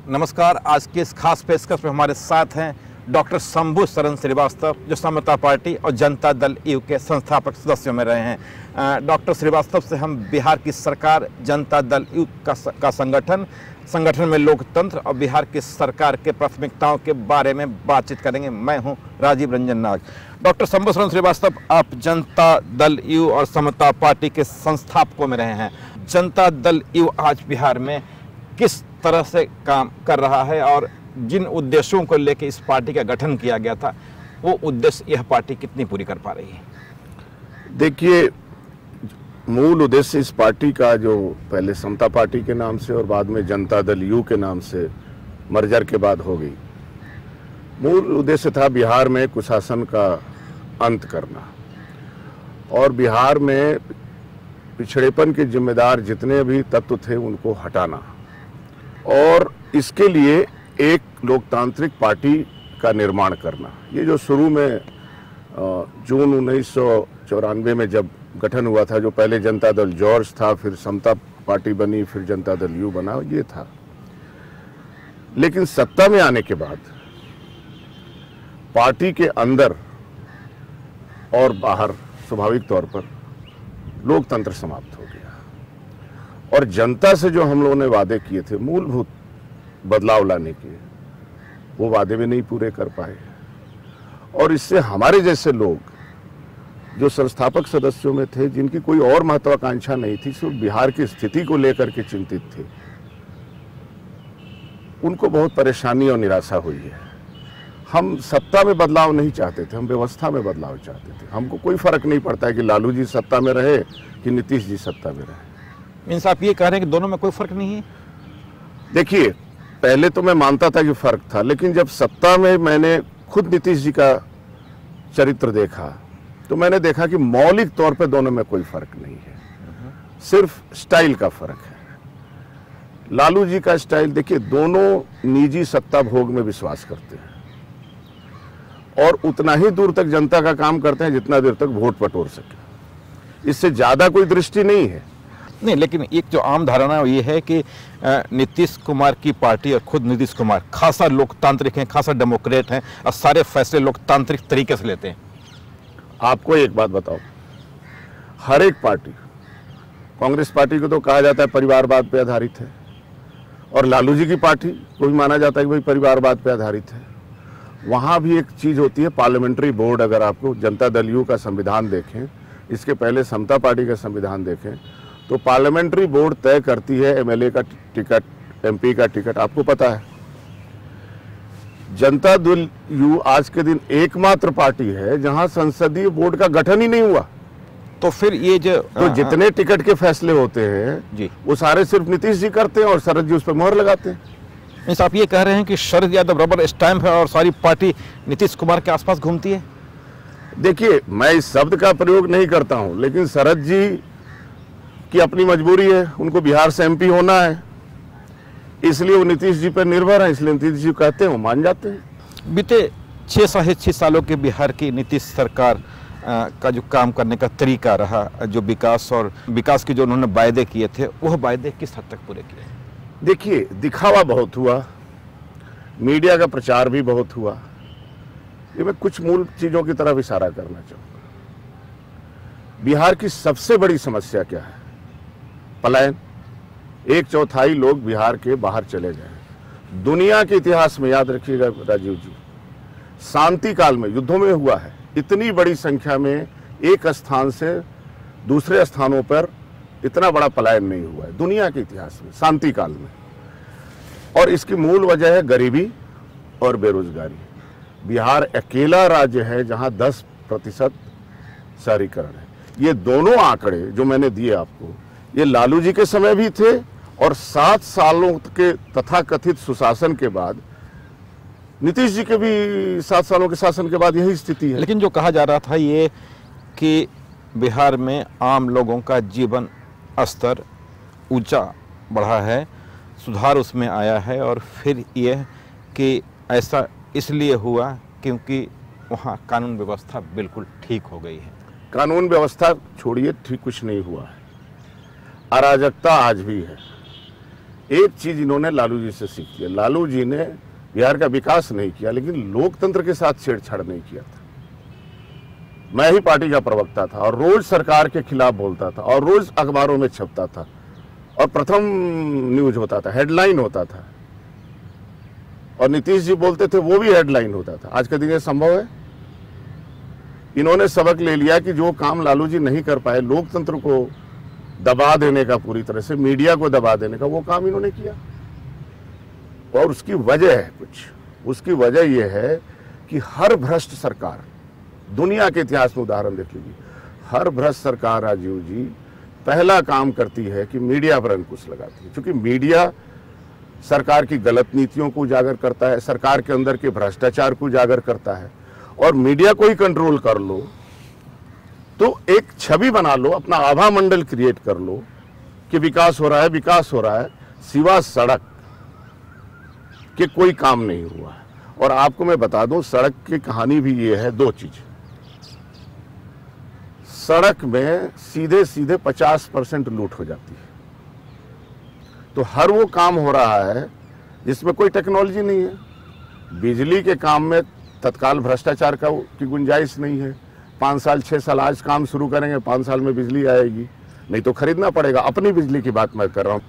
नमस्कार। आज की इस खास पेशकश में हमारे साथ हैं डॉक्टर शंभू शरण श्रीवास्तव, जो समता पार्टी और जनता दल यू के संस्थापक सदस्यों में रहे हैं। डॉक्टर श्रीवास्तव से हम बिहार की सरकार, जनता दल यू का संगठन में लोकतंत्र और बिहार की सरकार के प्राथमिकताओं के बारे में बातचीत करेंगे। मैं हूं राजीव रंजन नाग। डॉक्टर शंभू शरण श्रीवास्तव, आप जनता दल यू और समता पार्टी के संस्थापकों में रहे हैं। जनता दल यू आज बिहार में किस तरह से काम कर रहा है और जिन उद्देश्यों को लेकर इस पार्टी का गठन किया गया था, वो उद्देश्य यह पार्टी कितनी पूरी कर पा रही है? देखिए, मूल उद्देश्य इस पार्टी का, जो पहले समता पार्टी के नाम से और बाद में जनता दल यू के नाम से मर्जर के बाद हो गई, मूल उद्देश्य था बिहार में कुशासन का अंत करना और बिहार में पिछड़ेपन के जिम्मेदार जितने भी तत्व थे उनको हटाना, और इसके लिए एक लोकतांत्रिक पार्टी का निर्माण करना। ये जो शुरू में जून 1994 में जब गठन हुआ था, जो पहले जनता दल जॉर्ज था, फिर समता पार्टी बनी, फिर जनता दल यू बना, ये था। लेकिन सत्ता में आने के बाद पार्टी के अंदर और बाहर स्वाभाविक तौर पर लोकतंत्र समाप्त हो गया और जनता से जो हम लोगों ने वादे किए थे मूलभूत बदलाव लाने के, वो वादे भी नहीं पूरे कर पाए। और इससे हमारे जैसे लोग जो संस्थापक सदस्यों में थे, जिनकी कोई और महत्वाकांक्षा नहीं थी, सिर्फ बिहार की स्थिति को लेकर के चिंतित थे, उनको बहुत परेशानी और निराशा हुई है। हम सत्ता में बदलाव नहीं चाहते थे, हम व्यवस्था में बदलाव चाहते थे। हमको कोई फर्क नहीं पड़ता है कि लालू जी सत्ता में रहे कि नीतीश जी सत्ता में रहे। मीन्स आप ये कह रहे हैं कि दोनों में कोई फर्क नहीं है? देखिए, पहले तो मैं मानता था कि फर्क था, लेकिन जब सत्ता में मैंने खुद नीतीश जी का चरित्र देखा तो मैंने देखा कि मौलिक तौर पे दोनों में कोई फर्क नहीं है, सिर्फ स्टाइल का फर्क है। लालू जी का स्टाइल देखिए, दोनों निजी सत्ता भोग में विश्वास करते हैं और उतना ही दूर तक जनता का काम करते हैं जितना देर तक वोट बटोर सके। इससे ज्यादा कोई दृष्टि नहीं है। नहीं, लेकिन एक जो आम धारणा ये है कि नीतीश कुमार की पार्टी और खुद नीतीश कुमार खासा लोकतांत्रिक हैं, खासा डेमोक्रेट हैं और सारे फैसले लोकतांत्रिक तरीके से लेते हैं। आपको एक बात बताओ, हर एक पार्टी, कांग्रेस पार्टी को तो कहा जाता है परिवारवाद पे आधारित है, और लालू जी की पार्टी को भी माना जाता है कि भाई परिवारवाद पे आधारित है। वहाँ भी एक चीज़ होती है पार्लियामेंट्री बोर्ड। अगर आपको जनता दल यू का संविधान देखें, इसके पहले समता पार्टी का संविधान देखें, तो पार्लियामेंट्री बोर्ड तय करती है एमएलए का टिकट, एमपी का टिकट। आपको पता है, जनता दल यू आज के दिन एकमात्र पार्टी है जहां संसदीय बोर्ड का गठन ही नहीं हुआ। तो फिर ये जो जितने टिकट के फैसले होते हैं जी, वो सारे सिर्फ नीतीश जी करते हैं और शरद जी उस पर मोहर लगाते हैं। मीन्स आप ये कह रहे हैं कि शरद यादव रबर स्टैंप है और सारी पार्टी नीतीश कुमार के आसपास घूमती है? देखिए, मैं इस शब्द का प्रयोग नहीं करता हूं, लेकिन शरद जी की अपनी मजबूरी है, उनको बिहार से एमपी होना है, इसलिए वो नीतीश जी पर निर्भर है, इसलिए नीतीश जी कहते हैं वो मान जाते हैं। बीते 6 सालों के बिहार की नीतीश सरकार का जो काम करने का तरीका रहा, जो विकास के जो उन्होंने वायदे किए थे, वह वायदे किस हद तक पूरे किए? देखिए, दिखावा बहुत हुआ, मीडिया का प्रचार भी बहुत हुआ। ये मैं कुछ मूल चीजों की तरफ इशारा करना चाहूंगा। बिहार की सबसे बड़ी समस्या क्या है? पलायन। 1/4 लोग बिहार के बाहर चले गए। दुनिया के इतिहास में याद रखिएगा राजीव जी, शांति काल में, युद्धों में हुआ है, इतनी बड़ी संख्या में एक स्थान से दूसरे स्थानों पर इतना बड़ा पलायन नहीं हुआ है दुनिया के इतिहास में, शांति काल में। और इसकी मूल वजह है गरीबी और बेरोजगारी। बिहार अकेला राज्य है जहां 10% शहरीकरण है। ये दोनों आंकड़े जो मैंने दिए आपको, ये लालू जी के समय भी थे और 7 सालों के तथाकथित सुशासन के बाद, नीतीश जी के भी 7 सालों के शासन के बाद यही स्थिति है। लेकिन जो कहा जा रहा था ये कि बिहार में आम लोगों का जीवन स्तर ऊंचा बढ़ा है, सुधार उसमें आया है, और फिर यह कि ऐसा इसलिए हुआ क्योंकि वहाँ कानून व्यवस्था बिल्कुल ठीक हो गई है। कानून व्यवस्था छोड़िए, ठीक कुछ नहीं हुआ है, अराजकता आज भी है। एक चीज इन्होंने लालू जी से सीखी है। लालू जी ने बिहार का विकास नहीं किया, लेकिन लोकतंत्र के साथ छेड़छाड़ नहीं किया था। मैं ही पार्टी का प्रवक्ता था और रोज सरकार के खिलाफ बोलता था और रोज अखबारों में छपता था और प्रथम न्यूज होता था, हेडलाइन होता था, और नीतीश जी बोलते थे वो भी हेडलाइन होता था। आज के दिन ये संभव है? इन्होंने सबक ले लिया कि जो काम लालू जी नहीं कर पाए, लोकतंत्र को दबा देने का, पूरी तरह से मीडिया को दबा देने का, वो काम इन्होंने किया। और उसकी वजह है कुछ, उसकी वजह यह है कि हर भ्रष्ट सरकार, दुनिया के इतिहास में उदाहरण देख लीजिए, हर भ्रष्ट सरकार राजीव जी पहला काम करती है कि मीडिया पर अंकुश लगाती है, क्योंकि मीडिया सरकार की गलत नीतियों को उजागर करता है, सरकार के अंदर के भ्रष्टाचार को उजागर करता है। और मीडिया को ही कंट्रोल कर लो तो एक छवि बना लो, अपना आभा मंडल क्रिएट कर लो कि विकास हो रहा है, विकास हो रहा है, सिवा सड़क के कोई काम नहीं हुआ है। और आपको मैं बता दूं, सड़क की कहानी भी ये है, दो चीज। सड़क में सीधे सीधे 50% लूट हो जाती है। तो हर वो काम हो रहा है जिसमें कोई टेक्नोलॉजी नहीं है। बिजली के काम में तत्काल भ्रष्टाचार की गुंजाइश नहीं है। 5 साल 6 साल आज काम शुरू करेंगे, 5 साल में बिजली आएगी, नहीं तो खरीदना पड़ेगा। अपनी बिजली की बात मैं कर रहा हूँ।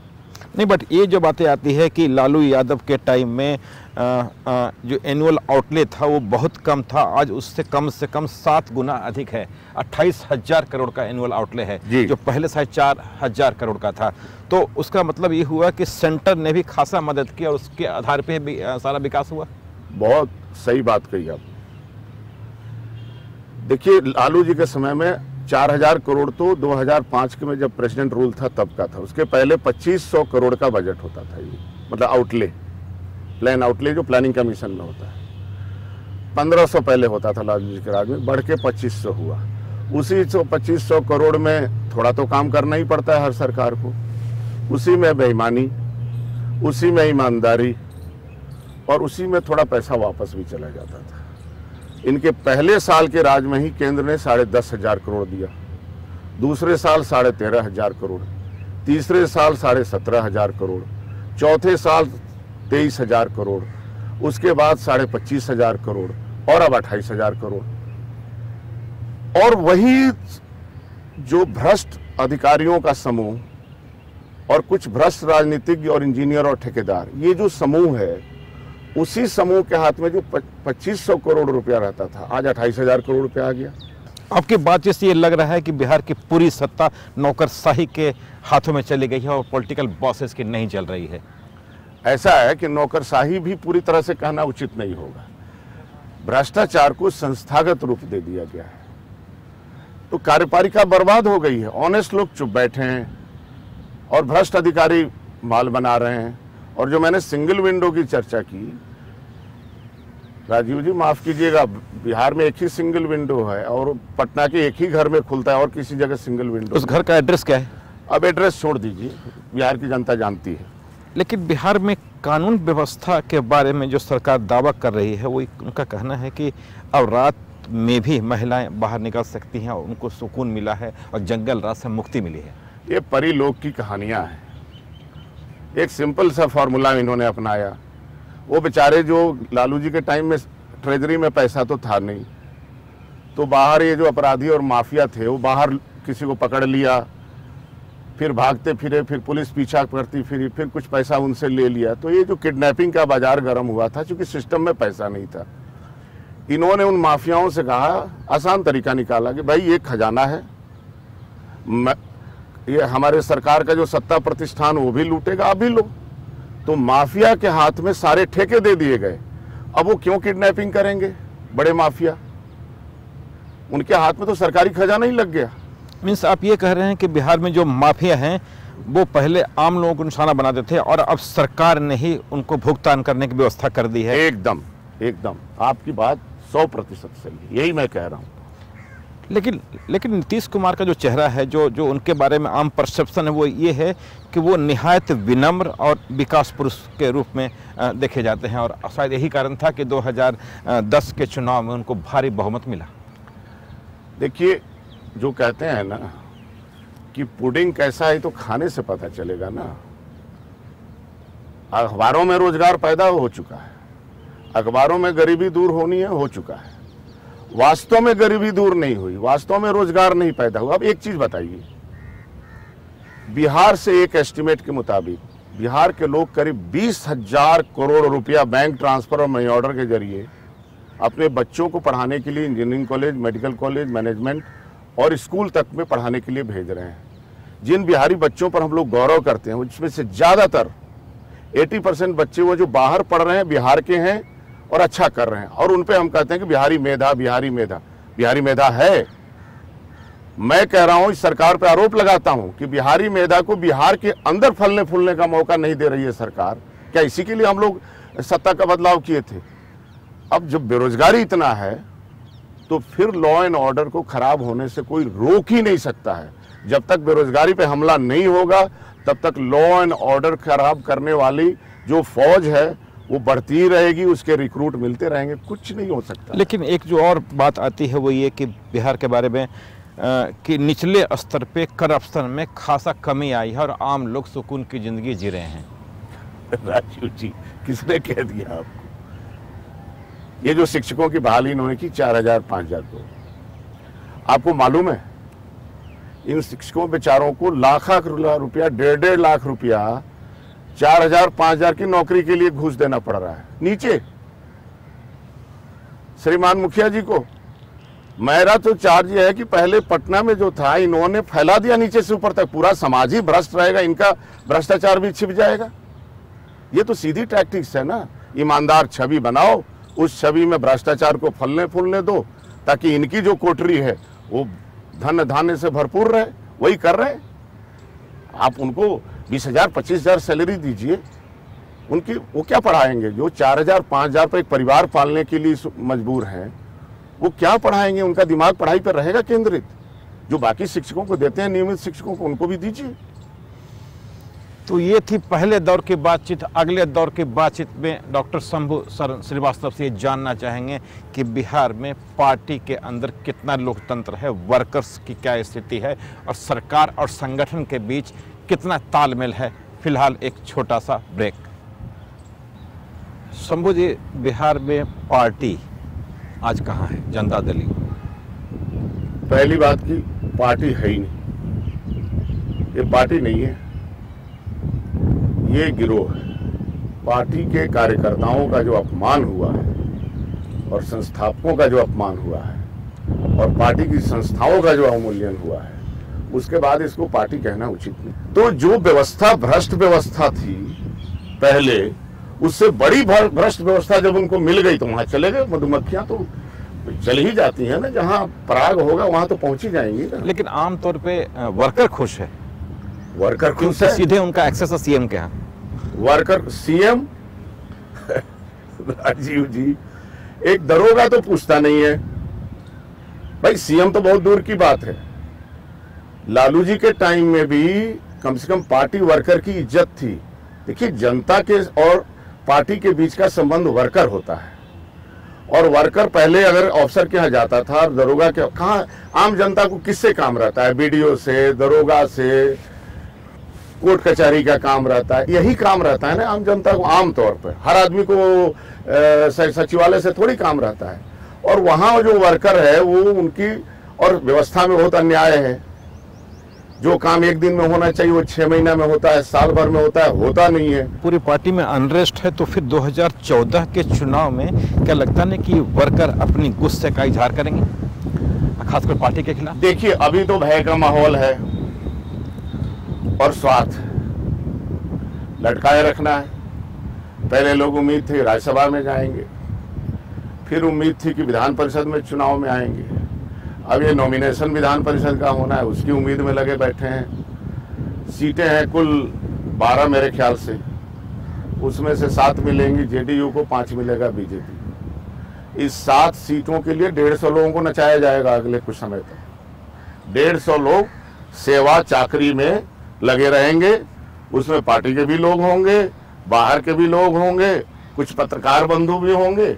नहीं, बट ये जो बातें आती है कि लालू यादव के टाइम में जो एनुअल आउटले था वो बहुत कम था, आज उससे कम 7 गुना अधिक है। 28,000 करोड़ का एनुअल आउटले है, जो पहले 4,500 करोड़ का था। तो उसका मतलब ये हुआ कि सेंटर ने भी खासा मदद की और उसके आधार पे भी सारा विकास हुआ। बहुत सही बात कही आप। देखिए, लालू जी के समय में 4,000 करोड़ तो 2005 के में जब प्रेसिडेंट रूल था तब का था। उसके पहले 2,500 करोड़ का बजट होता था, ये मतलब आउटले, प्लान आउटले जो प्लानिंग कमीशन में होता है। 1,500 पहले होता था लालू जी के राज में, बढ़ के 2,500 हुआ। उसी 2,500 करोड़ में थोड़ा तो काम करना ही पड़ता है हर सरकार को। उसी में बेईमानी, उसी में ईमानदारी और उसी में थोड़ा पैसा वापस भी चला जाता था। इनके पहले साल के राज में ही केंद्र ने 10,500 करोड़ दिया, दूसरे साल 13,500 करोड़, तीसरे साल 17,500 करोड़, चौथे साल 23,000 करोड़, उसके बाद 25,500 करोड़ और अब 28,000 करोड़। और वही जो भ्रष्ट अधिकारियों का समूह और कुछ भ्रष्ट राजनीतिज्ञ और इंजीनियर और ठेकेदार, ये जो समूह है, उसी समूह के हाथ में जो 2,500 करोड़ रुपया रहता था, आज 28,000 करोड़ रुपया आ गया। आपकी बात से ये लग रहा है कि बिहार की पूरी सत्ता नौकरशाही के हाथों में चली गई है और पॉलिटिकल बॉसेस की नहीं चल रही है। ऐसा है कि नौकरशाही भी पूरी तरह से कहना उचित नहीं होगा। भ्रष्टाचार को संस्थागत रूप दे दिया गया है, तो कार्यपालिका बर्बाद हो गई है। ऑनेस्ट लोग चुप बैठे हैं और भ्रष्ट अधिकारी माल बना रहे हैं। और जो मैंने सिंगल विंडो की चर्चा की, राजीव जी माफ कीजिएगा, बिहार में एक ही सिंगल विंडो है और पटना के एक ही घर में खुलता है और किसी जगह सिंगल विंडो। उस घर का एड्रेस क्या है? अब एड्रेस छोड़ दीजिए, बिहार की जनता जानती है। लेकिन बिहार में कानून व्यवस्था के बारे में जो सरकार दावा कर रही है, वो उनका कहना है कि अब रात में भी महिलाएं बाहर निकल सकती हैं और उनको सुकून मिला है और जंगल रात से मुक्ति मिली है। ये परिलोक की कहानियां हैं। एक सिंपल सा फॉर्मूला इन्होंने अपनाया। वो बेचारे जो लालू जी के टाइम में ट्रेजरी में पैसा तो था नहीं, तो बाहर ये जो अपराधी और माफिया थे वो बाहर किसी को पकड़ लिया, फिर भागते फिरे, फिर पुलिस पीछा करती फिरी, फिर कुछ पैसा उनसे ले लिया। तो ये जो किडनैपिंग का बाजार गर्म हुआ था, क्योंकि सिस्टम में पैसा नहीं था, इन्होंने उन माफियाओं से कहा, आसान तरीका निकाला कि भाई ये खजाना है, ये हमारे सरकार का जो सत्ता प्रतिष्ठान वो भी लूटेगा, आप भी लो। तो माफिया के हाथ में सारे ठेके दे दिए गए। अब वो क्यों किडनैपिंग करेंगे? बड़े माफिया, उनके हाथ में तो सरकारी खजाना ही लग गया। मीन्स आप ये कह रहे हैं कि बिहार में जो माफिया हैं वो पहले आम लोगों को निशाना बनाते थे और अब सरकार ने ही उनको भुगतान करने की व्यवस्था कर दी है। एकदम एकदम आपकी बात 100% सही है, यही मैं कह रहा हूँ। लेकिन नीतीश कुमार का जो चेहरा है, जो उनके बारे में आम परसेप्शन है, वो ये है कि वो निहायत विनम्र और विकास पुरुष के रूप में देखे जाते हैं और शायद यही कारण था कि 2010 के चुनाव में उनको भारी बहुमत मिला। देखिए, जो कहते हैं ना कि पुडिंग कैसा है तो खाने से पता चलेगा ना। अखबारों में रोजगार पैदा हो चुका है, अखबारों में गरीबी दूर होनी है, हो चुका है। वास्तव में गरीबी दूर नहीं हुई, वास्तव में रोजगार नहीं पैदा हुआ। अब एक चीज बताइए, बिहार से एक एस्टिमेट के मुताबिक बिहार के लोग करीब 20,000 करोड़ रुपया बैंक ट्रांसफर और मनी ऑर्डर के जरिए अपने बच्चों को पढ़ाने के लिए engineering college, medical college, management और स्कूल तक में पढ़ाने के लिए भेज रहे हैं। जिन बिहारी बच्चों पर हम लोग गौरव करते हैं उसमें से ज़्यादातर 80% बच्चे वो जो बाहर पढ़ रहे हैं बिहार के हैं और अच्छा कर रहे हैं, और उन पे हम कहते हैं कि बिहारी मेधा, बिहारी मेधा। बिहारी मेधा है। मैं कह रहा हूं, इस सरकार पे आरोप लगाता हूं कि बिहारी मेधा को बिहार के अंदर फलने फूलने का मौका नहीं दे रही है सरकार। क्या इसी के लिए हम लोग सत्ता का बदलाव किए थे? अब जब बेरोजगारी इतना है तो फिर लॉ एंड ऑर्डर को खराब होने से कोई रोक ही नहीं सकता है। जब तक बेरोजगारी पे हमला नहीं होगा तब तक लॉ एंड ऑर्डर खराब करने वाली जो फौज है वो बढ़ती रहेगी, उसके रिक्रूट मिलते रहेंगे, कुछ नहीं हो सकता। लेकिन एक जो और बात आती है वो ये कि बिहार के बारे में कि निचले स्तर पे करप्शन में खासा कमी आई है और आम लोग सुकून की जिंदगी जी रहे हैं। राजीव जी, किसने कह दिया आपको? ये जो शिक्षकों की बहाली इन्होंने की 4,000 5,000 को, आपको मालूम है इन शिक्षकों बेचारों को लाख रुपया, 1.5 लाख रुपया 4,000 5,000 की नौकरी के लिए घूस देना पड़ रहा है नीचे श्रीमान मुखिया जी को। मेरा तो चार्ज यह है कि पहले पटना में जो था इन्होंने फैला दिया नीचे से ऊपर तक, पूरा समाज ही भ्रष्ट रहेगा, इनका भ्रष्टाचार भी छिप जाएगा। ये तो सीधी टैक्टिक्स है ना। ईमानदार छवि बनाओ, उस छवि में भ्रष्टाचार को फलने फूलने दो ताकि इनकी जो कोठरी है वो धन धान्य से भरपूर रहे। वही कर रहे हैं। आप उनको 20,000 25,000 सैलरी दीजिए, उनकी वो क्या पढ़ाएंगे? जो 4,000 5,000 पर एक परिवार पालने के लिए मजबूर हैं, वो क्या पढ़ाएंगे? उनका दिमाग पढ़ाई पर रहेगा केंद्रित। जो बाकी शिक्षकों को देते हैं, नियमित शिक्षकों को, उनको भी दीजिए। तो ये थी पहले दौर की बातचीत। अगले दौर की बातचीत में डॉक्टर शंभू श्रीवास्तव से ये जानना चाहेंगे कि बिहार में पार्टी के अंदर कितना लोकतंत्र है, वर्कर्स की क्या स्थिति है और सरकार और संगठन के बीच कितना तालमेल है। फिलहाल एक छोटा सा ब्रेक। शंभू जी, बिहार में पार्टी आज कहाँ है? जनता दल यू। पहली बात की पार्टी है ही नहीं, ये पार्टी नहीं है, ये गिरोह है। पार्टी के कार्यकर्ताओं का जो अपमान हुआ है और संस्थापकों का जो अपमान हुआ है और पार्टी की संस्थाओं का जो अवमूल्यन हुआ है, उसके बाद इसको पार्टी कहना उचित नहीं। तो जो व्यवस्था भ्रष्ट व्यवस्था थी पहले, उससे बड़ी भ्रष्ट व्यवस्था जब उनको मिल गई तो वहां चले गए। मधुमक्खियां तो चल ही जाती है ना, जहां पराग होगा वहां तो पहुंच ही जाएंगी ना। लेकिन आमतौर पे वर्कर खुश है। वर्कर खुश है, सीधे उनका एक्सेस है सीएम के यहाँ। वर्कर सीएम राजीव जी, एक दरोगा तो पूछता नहीं है भाई। सीएम तो बहुत दूर की बात है। लालू जी के टाइम में भी कम से कम पार्टी वर्कर की इज्जत थी। देखिए, जनता के और पार्टी के बीच का संबंध वर्कर होता है, और वर्कर पहले अगर अफसर के यहाँ जाता था और दरोगा के कहाँ, आम जनता को किससे काम रहता है? बीडीओ से, दरोगा से, कोर्ट कचहरी का काम रहता है, यही काम रहता है ना आम जनता को। आम तौर पर हर आदमी को सचिवालय से थोड़ी काम रहता है। और वहां जो वर्कर है वो उनकी, और व्यवस्था में बहुत अन्याय है। जो काम एक दिन में होना चाहिए वो 6 महीना में होता है, साल भर में होता है, होता नहीं है। पूरी पार्टी में अनरेस्ट है। तो फिर 2014 के चुनाव में क्या लगता है कि वर्कर अपनी गुस्से का इजहार करेंगे, खासकर पार्टी के खिलाफ? देखिए, अभी तो भय का माहौल है और स्वार्थ लटकाए रखना है। पहले लोग उम्मीद थी राज्यसभा में जाएंगे, फिर उम्मीद थी कि विधान परिषद में चुनाव में आएंगे। अब ये नॉमिनेशन विधान परिषद का होना है, उसकी उम्मीद में लगे बैठे हैं। सीटें हैं कुल 12 मेरे ख्याल से, उसमें से 7 मिलेंगी जेडीयू को, 5 मिलेगा बीजेपी। इस 7 सीटों के लिए 150 लोगों को नचाया जाएगा अगले कुछ समय तक। 150 लोग सेवा चाकरी में लगे रहेंगे। उसमें पार्टी के भी लोग होंगे, बाहर के भी लोग होंगे, कुछ पत्रकार बंधु भी होंगे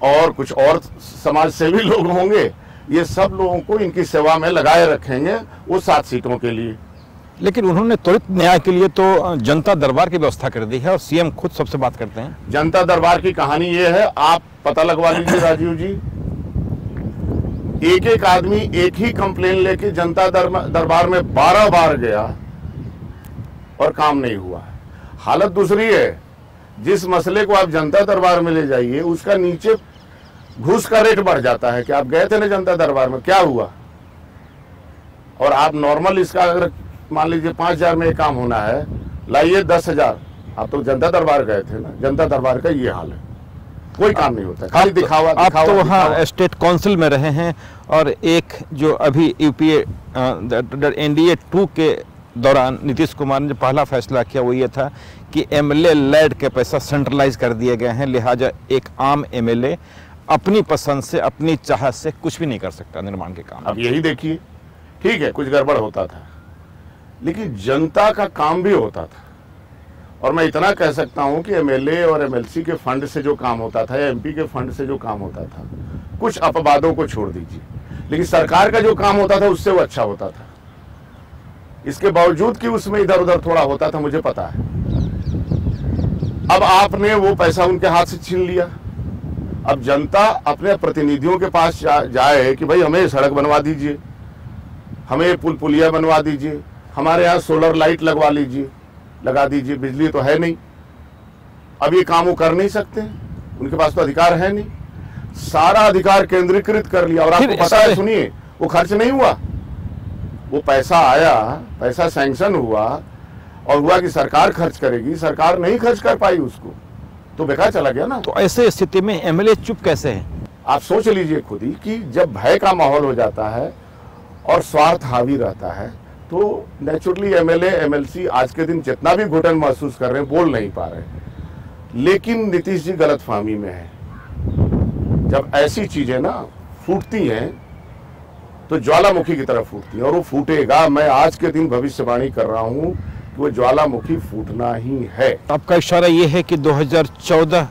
और कुछ और समाज सेवी लोग होंगे। ये सब लोगों को इनकी सेवा में लगाए रखेंगे वो 7 सीटों के लिए। लेकिन उन्होंने त्वरित न्याय के लिए तो जनता दरबार की व्यवस्था कर दी है और सीएम खुद सबसे बात करते हैं। जनता दरबार की कहानी ये है, आप पता लगवा लीजिए राजीव जी, एक एक आदमी एक ही कंप्लेन लेके जनता दरबार में 12 बार गया और काम नहीं हुआ। हालत दूसरी है, जिस मसले को आप जनता दरबार में ले जाइए उसका नीचे घूस का रेट बढ़ जाता है कि आप गए थे ना जनता दरबार में, क्या हुआ। और आप नॉर्मल इसका अगर मान लीजिए 5,000 में एक काम होना है, लाइए 10,000, आप तो जनता दरबार गए थे ना, जनता दरबार का ये हाल है, कोई काम नहीं होता, खाली दिखावा। आप तो वहाँ स्टेट काउंसिल में रहे हैं और एक जो अभी यूपीए NDA 2 के दौरान नीतीश कुमार ने जो पहला फैसला किया वो ये था कि एमएलए लैड के पैसा सेंट्रलाइज कर दिए गए हैं, लिहाजा एक आम एमएलए अपनी पसंद से अपनी चाहत से कुछ भी नहीं कर सकता निर्माण के काम। अब यही देखिए, ठीक है कुछ गड़बड़ होता था लेकिन जनता का काम भी होता था। और मैं इतना कह सकता हूं कि एमएलए और एमएलसी के फंड से जो काम होता था या एमपी के फंड से जो काम होता था, कुछ अपवादों को छोड़ दीजिए, लेकिन सरकार का जो काम होता था उससे वो अच्छा होता था। इसके बावजूद कि उसमें इधर उधर थोड़ा होता था, मुझे पता है। अब आपने वो पैसा उनके हाथ से छीन लिया। अब जनता अपने प्रतिनिधियों के पास जाए कि भाई हमें सड़क बनवा दीजिए, हमें पुल पुलिया बनवा दीजिए, हमारे यहाँ सोलर लाइट लगा दीजिए, बिजली तो है नहीं। अब ये काम वो कर नहीं सकते, उनके पास तो अधिकार है नहीं, सारा अधिकार केंद्रीकृत कर लिया। और आपको पता है, सुनिए, वो खर्च नहीं हुआ, वो पैसा आया, पैसा सैंक्शन हुआ और हुआ कि सरकार खर्च करेगी, सरकार नहीं खर्च कर पाई उसको, तो बेकार चला गया ना। तो ऐसे स्थिति में एमएलए चुप कैसे है? आप सोच लीजिए खुद ही कि जब भय का माहौल हो जाता है और स्वार्थ हावी रहता है तो नेचुरली एमएलए एमएलसी आज के दिन जितना भी घुटन महसूस कर रहे हैं, बोल नहीं पा रहे। लेकिन नीतीश जी गलतफहमी में है। जब ऐसी चीजें ना फूटती हैं तो ज्वालामुखी की तरह फूटती है और वो फूटेगा। मैं आज के दिन भविष्यवाणी कर रहा हूं कि वो ज्वालामुखी फूटना ही है। आपका इशारा ये है कि 2014